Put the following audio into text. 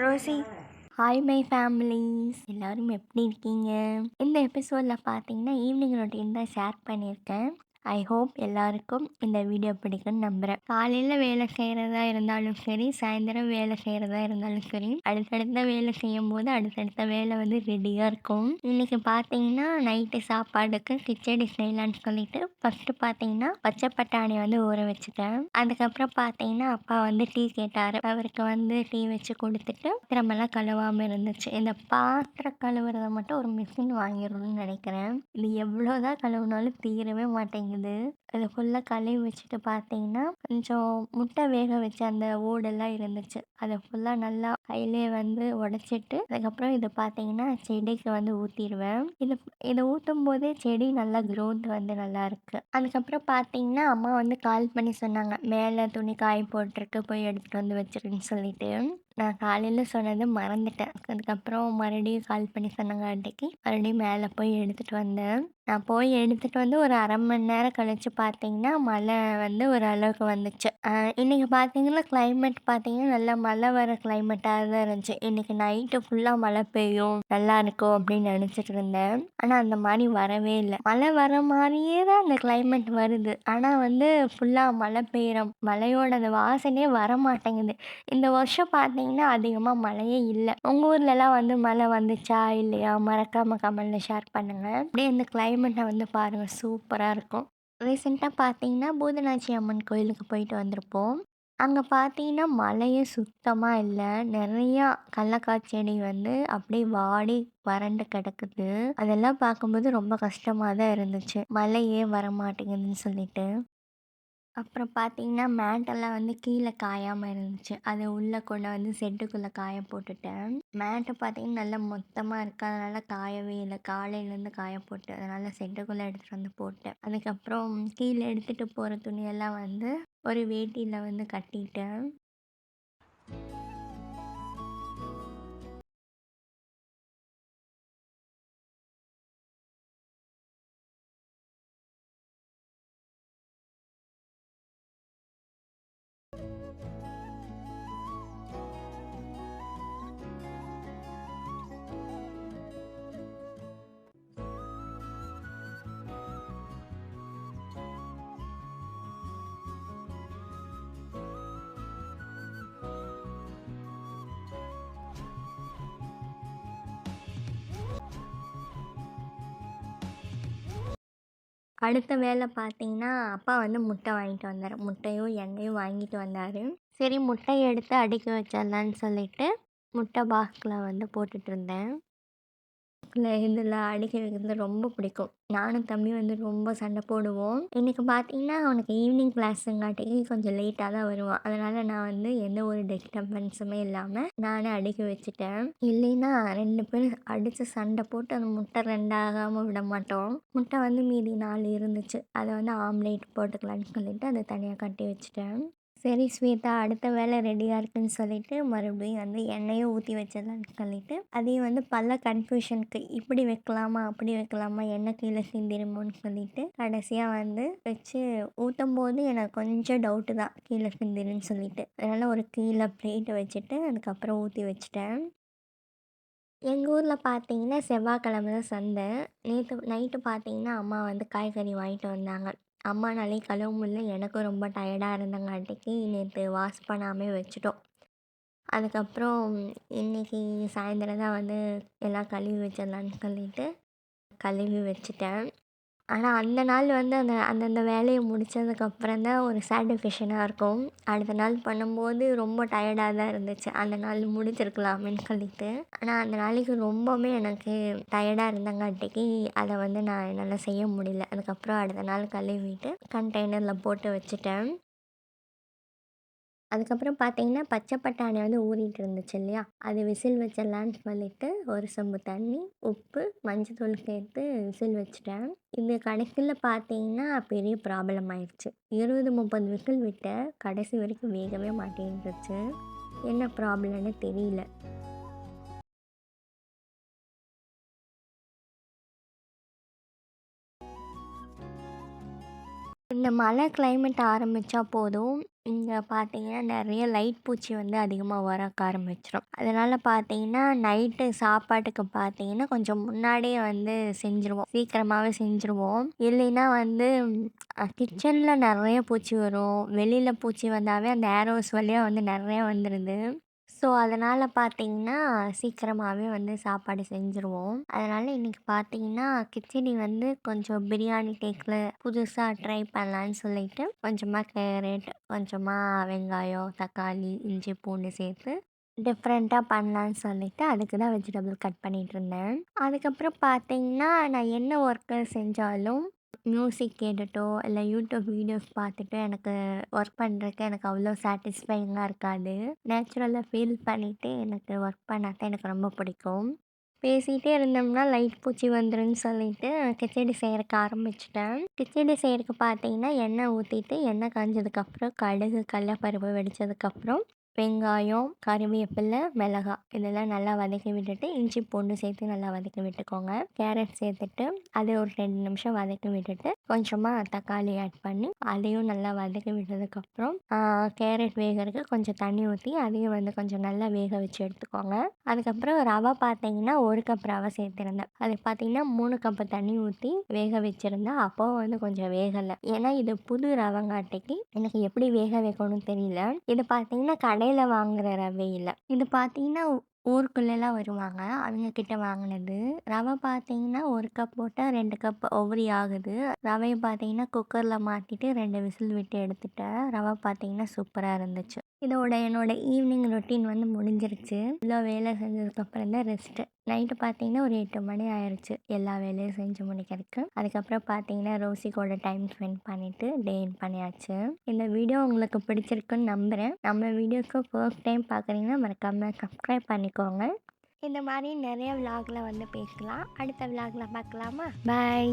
Rousey. Hi my families, எல்லாரும் எப்படி இருக்கீங்க? இந்த எபிசோடில் பார்த்தீங்கன்னா ஈவினிங் ரொட்டீன் தான் ஷேர் பண்ணியிருக்கேன். ஐ ஹோப் எல்லாருக்கும் இந்த வீடியோ பிடிக்கும்னு நம்புகிறேன். காலையில் வேலை செய்கிறதா இருந்தாலும் சரி, சாயந்தரம் வேலை செய்கிறதா இருந்தாலும் சரி, அடுத்தடுத்த வேலை செய்யும் போது அடுத்தடுத்த வேலை வந்து ரெடியாக இருக்கும். இன்றைக்கி பார்த்தீங்கன்னா நைட்டு சாப்பாடுக்கு கிச்சடி செய்யலான்னு சொல்லிட்டு ஃபஸ்ட்டு பார்த்தீங்கன்னா பச்சை பட்டாணி வந்து ஊற வச்சுட்டேன். அதுக்கப்புறம் பார்த்தீங்கன்னா அப்பா வந்து டீ கேட்டார். அவருக்கு வந்து டீ வச்சு கொடுத்துட்டு பாத்திரமெல்லாம் கழுவாமல் இருந்துச்சு. இந்த பாத்திரம் கழுவுறத மட்டும் ஒரு மிஷின் வாங்கிடணும்னு நினைக்கிறேன். இது எவ்வளோதான் கழுவுனாலும் தீரவே மாட்டேங்குது. அதை ஃபுல்லாக கழுவி வச்சுட்டு பார்த்தீங்கன்னா கொஞ்சம் முட்டை வேக வச்ச அந்த ஓடெல்லாம் இருந்துச்சு. அதை ஃபுல்லாக நல்லா கையிலே வந்து உடச்சிட்டு அதுக்கப்புறம் இது பார்த்தீங்கன்னா செடிக்கு வந்து ஊற்றிடுவேன். இதை ஊற்றும் போதே செடி நல்லா க்ரோத் வந்து நல்லா இருக்கு. அதுக்கப்புறம் பார்த்தீங்கன்னா அம்மா வந்து கால் பண்ணி சொன்னாங்க, மேலே துணி காய போட்டிருக்கு, போய் எடுத்துகிட்டு வந்து வச்சிருன்னு சொல்லிட்டு. நான் காலையில் சொன்னது மறந்துட்டேன். அதுக்கப்புறம் மறுபடியும் கால் பண்ணி சொன்னாங்க அன்றைக்கி, மறுபடியும் மேலே போய் எடுத்துகிட்டு வந்தேன். நான் போய் எடுத்துகிட்டு வந்து ஒரு 1/2 மணி நேரம் கழித்து பார்த்தீங்கன்னா மழை வந்து ஓரளவுக்கு வந்துச்சு. இன்றைக்கி பார்த்தீங்கன்னா கிளைமேட் பார்த்தீங்கன்னா நல்லா மழை வர கிளைமேட்டாக தான் இருந்துச்சு. இன்றைக்கி நைட்டு ஃபுல்லாக மழை பெய்யும், நல்லா இருக்கும் அப்படின்னு நினச்சிட்டு இருந்தேன். ஆனால் அந்த மாதிரி வரவே இல்லை. மழை வர மாதிரியே தான் அந்த கிளைமேட் வருது, ஆனால் வந்து ஃபுல்லாக மழை பெய்கிற மழையோட அந்த வாசனையே வர மாட்டேங்குது. இந்த வருஷம் பார்த்தீங்கன்னா அதிகமாக மழையே இல்லை. உங்கள் ஊர்லலாம் வந்து மழை வந்துச்சா இல்லையா? மறக்காமல் கமெண்ட்டில் ஷேர் பண்ணுங்கள். அப்படியே இந்த கிளைமேட்டை வந்து பாருங்கள், சூப்பராக இருக்கும். ரீசெண்டாக பார்த்தீங்கன்னா பூதனாச்சி அம்மன் கோயிலுக்கு போயிட்டு வந்திருப்போம். அங்கே பார்த்தீங்கன்னா மழையே சுத்தமாக இல்லை. நிறையா கடலக்காய் செடி வந்து அப்படியே வாடி வறண்டு கிடக்குது. அதெல்லாம் பார்க்கும்போது ரொம்ப கஷ்டமாக தான் இருந்துச்சு, மழையே வர மாட்டேங்குதுன்னு சொல்லிட்டு. அப்புறம் பார்த்தீங்கன்னா மேட்டெல்லாம் வந்து கீழே காயாமல் இருந்துச்சு. அது உள்ளே கொண்டு வந்து செட்டுக்குள்ளே காய போட்டுட்டேன். மேட்டு பார்த்தீங்கன்னா நல்லா மொத்தமாக இருக்குது, அதனால் காயவே இல்லை. காலையிலேருந்து காய போட்டு அதனால் செட்டுக்குள்ளே எடுத்துகிட்டு வந்து போட்டேன். அதுக்கப்புறம் கீழே எடுத்துகிட்டு போகிற துணியெல்லாம் வந்து ஒரு வேட்டியில் வந்து கட்டிட்டேன். அடுத்த வேலை பார்த்தீங்கன்னா அப்பா வந்து முட்டை வாங்கிட்டு வந்தார். முட்டையும் எண்ணெயும் வாங்கிட்டு வந்தார். சரி முட்டையை எடுத்து அடுக்கி வச்சிடலான்னு சொல்லிட்டு முட்டை பாக்ஸில் வந்து போட்டுட்டு இருந்தேன். இதில் அடுக்கி வைக்கிறது ரொம்ப பிடிக்கும். நானும் தம்பி வந்து ரொம்ப சண்டை போடுவோம். இன்றைக்கி பார்த்தீங்கன்னா அவனுக்கு ஈவினிங் கிளாஸுங்காட்டிக்கு கொஞ்சம் லேட்டாக தான் வருவான். அதனால் நான் வந்து எந்த ஒரு டிஸ்டர்பன்ஸுமே இல்லாமல் நானே அடுக்கி வச்சுட்டேன். இல்லைன்னா 2 பேரும் அடித்து சண்டை போட்டு அந்த முட்டை 2 ஆகாமல் விட மாட்டோம். முட்டை வந்து மீதி 4 இருந்துச்சு, அதை வந்து ஆம்லேட் போட்டுக்கலான்னு சொல்லிட்டு அதை தனியாக கட்டி வச்சுட்டேன். சரி ஸ்வேதா, அடுத்த வேலை ரெடியாக இருக்குன்னு சொல்லிட்டு மறுபடியும் வந்து எண்ணெயும் ஊற்றி வச்சிடலான்னு சொல்லிட்டு அதையும் வந்து பல கன்ஃபியூஷனுக்கு இப்படி வைக்கலாமா அப்படி வைக்கலாமா எண்ணெய் கீழே சிந்திருமோன்னு சொல்லிட்டு கடைசியாக வந்து வச்சு ஊற்றும் போது எனக்கு கொஞ்சம் டவுட்டு தான் கீழே சிந்திருன்னு சொல்லிட்டு. அதனால் ஒரு கீழே பிளேட்டை வச்சுட்டு அதுக்கப்புறம் ஊற்றி வச்சுட்டேன். எங்கள் ஊரில் பார்த்தீங்கன்னா செவ்வாய்க்கிழமை தான் சந்தை. நேற்று நைட்டு பார்த்தீங்கன்னா அம்மா வந்து காய்கறி வாங்கிட்டு வந்தாங்க. அம்மானாலே கழுவ முடியல, எனக்கும் ரொம்ப டயர்டாக இருந்தங்காட்டிக்கு நேற்று வாஷ் பண்ணாமே வச்சுட்டோம். அதுக்கப்புறம் இன்றைக்கி சாயந்தரம் தான் வந்து எல்லாம் கழுவி வச்சிடலான்னு சொல்லிட்டு கழுவி வச்சுட்டேன். ஆனால் அந்த நாள் வந்து அந்தந்த வேலையை முடித்ததுக்கப்புறம் தான் ஒரு சாட்டிஸ்ஃபேக்ஷனாக இருக்கும். அடுத்த நாள் பண்ணும்போது ரொம்ப டயர்டாக தான் இருந்துச்சு, அந்த நாள் முடிச்சிருக்கலாமேன்னு சொல்லிட்டு. ஆனால் அந்த நாளைக்கு ரொம்பவுமே எனக்கு டயர்டாக இருந்தங்காட்டிக்கு அதை வந்து நான் என்னால் செய்ய முடியல. அதுக்கப்புறம் அடுத்த நாள் கழுவிட்டு கண்டெய்னரில் போட்டு வச்சுட்டேன். அதுக்கப்புறம் பார்த்தீங்கன்னா பச்சை பட்டாணி வந்து ஊறிட்டு இருந்துச்சு இல்லையா, அது விசில் வச்சிடலான்னு சொல்லிட்டு ஒரு சொம்பு தண்ணி, உப்பு, மஞ்சத்தூள் சேர்த்து விசில் வச்சுட்டேன். இது கடைசியில் பார்த்தீங்கன்னா பெரிய ப்ராப்ளம் ஆயிடுச்சு. 20-30 விசில் விட்ட கடைசி வரைக்கும் வேகவே மாட்டேன்ருச்சு. என்ன ப்ராப்ளம்னு தெரியல. இந்த மழை கிளைமேட் ஆரம்பித்தா போதும், இங்கே பார்த்தீங்கன்னா நிறைய லைட் பூச்சி வந்து அதிகமாக வரக்க ஆரம்பிச்சிடும். அதனால் பார்த்தீங்கன்னா நைட்டு சாப்பாட்டுக்கு பார்த்தீங்கன்னா கொஞ்சம் முன்னாடியே வந்து செஞ்சுருவோம், சீக்கிரமாகவே செஞ்சுருவோம். இல்லைன்னா வந்து கிச்சனில் நிறைய பூச்சி வரும். வெளியில் பூச்சி வந்தாவே அந்த ஏரோஸ் வழியாக வந்து நிறைய வந்துடுது. ஸோ அதனால் பார்த்தீங்கன்னா சீக்கிரமாகவே வந்து சாப்பாடு செஞ்சுருவோம். அதனால் இன்றைக்கி பார்த்தீங்கன்னா கிச்சடி வந்து கொஞ்சம் பிரியாணி டேக்கில் புதுசாக ட்ரை பண்ணலான்னு சொல்லிட்டு கொஞ்சமாக கேரட், கொஞ்சமாக வெங்காயம், தக்காளி, இஞ்சி, பூண்டு சேர்த்து டிஃப்ரெண்ட்டாக பண்ணலான்னு சொல்லிட்டு அதுக்கு தான் வெஜிடபிள் கட் பண்ணிகிட்டு இருந்தேன். அதுக்கப்புறம் பார்த்தீங்கன்னா நான் என்ன ஒர்க்கு செஞ்சாலும் மியூசிக் கேட்டுட்டோ இல்லை யூடியூப் வீடியோஸ் பார்த்துட்டு எனக்கு ஒர்க் பண்ணுறதுக்கு எனக்கு அவ்வளோ சாட்டிஸ்ஃபைங்காக இருக்காது. நேச்சுரலாக ஃபீல் பண்ணிவிட்டு எனக்கு ஒர்க் பண்ணால் தான் எனக்கு ரொம்ப பிடிக்கும். பேசிகிட்டே இருந்தோம்னா லைட் பூச்சி வந்துருன்னு சொல்லிட்டு கிச்சடி செய்கிறக்கு ஆரம்பிச்சிட்டேன். கிச்சடி செய்கிறதுக்கு பார்த்தீங்கன்னா எண்ணெய் ஊற்றிட்டு எண்ணெய் காஞ்சதுக்கப்புறம் கடுகு, கடலப்பருப்பு வெடித்ததுக்கப்புறம் வெங்காயம், கறிவேப்பிலை, மிளகாய் இதெல்லாம் நல்லா வதக்கி விட்டுட்டு இஞ்சி, பூண்டு சேர்த்து நல்லா வதக்கி விட்டுக்கோங்க. கேரட் சேர்த்துட்டு அதை ஒரு 2 நிமிஷம் வதக்கி விட்டுட்டு கொஞ்சமாக தக்காளி ஆட் பண்ணி அதையும் நல்லா வதக்கி விட்டதுக்கப்புறம் கேரட் வேகிறதுக்கு கொஞ்சம் தண்ணி ஊற்றி அதையும் வந்து கொஞ்சம் நல்லா வேக வச்சு எடுத்துக்கோங்க. அதுக்கப்புறம் ரவை பார்த்தீங்கன்னா 1 கப் ரவை சேர்த்துருந்தேன். அது பார்த்தீங்கன்னா 3 கப்பு தண்ணி ஊற்றி வேக வச்சுருந்தேன். அப்போது வந்து கொஞ்சம் வேகலை. ஏன்னா இது புது ரவைங்காட்டிக்கு எனக்கு எப்படி வேக வைக்கணும்னு தெரியல. இது பார்த்தீங்கன்னா கடையில் வாங்குகிற ரவை இல்லை. இது பார்த்தீங்கன்னா ஊருக்குள்ளெல்லாம் வருவாங்க, அவங்க கிட்ட வாங்கினது. ரவை பார்த்தீங்கன்னா 1 கப் போட்டால் 2 கப் ஒவ்வொரு ஆகுது. ரவையை பார்த்தீங்கன்னா குக்கரில் மாற்றிட்டு 2 விசில் விட்டு எடுத்துட்டேன். ரவை பார்த்தீங்கன்னா சூப்பராக இருந்துச்சு. இதோட என்னோட ஈவினிங் ரொட்டீன் வந்து முடிஞ்சிருச்சு. இவ்வளோ வேலை செஞ்சதுக்கப்புறம் தான் ரெஸ்ட்டு. நைட்டு பார்த்தீங்கன்னா ஒரு 8 மணி ஆயிடுச்சு எல்லா வேலையும் செஞ்சு முடிக்கிறதுக்கு. அதுக்கப்புறம் பார்த்தீங்கன்னா ரோசி கூட டைம் ஸ்பெண்ட் பண்ணிவிட்டு டே எண்ட் பண்ணியாச்சு. இந்த வீடியோ உங்களுக்கு பிடிச்சிருக்குன்னு நம்புகிறேன். நம்ம வீடியோக்கு ஃபர்ஸ்ட் டைம் பார்க்குறீங்கன்னா மறக்காமல் சப்ஸ்கிரைப் பண்ணிக்கோங்க. இந்த மாதிரி நிறைய விலாகில் வந்து பேசலாம். அடுத்த விலாகில் பார்க்கலாமா? பாய்.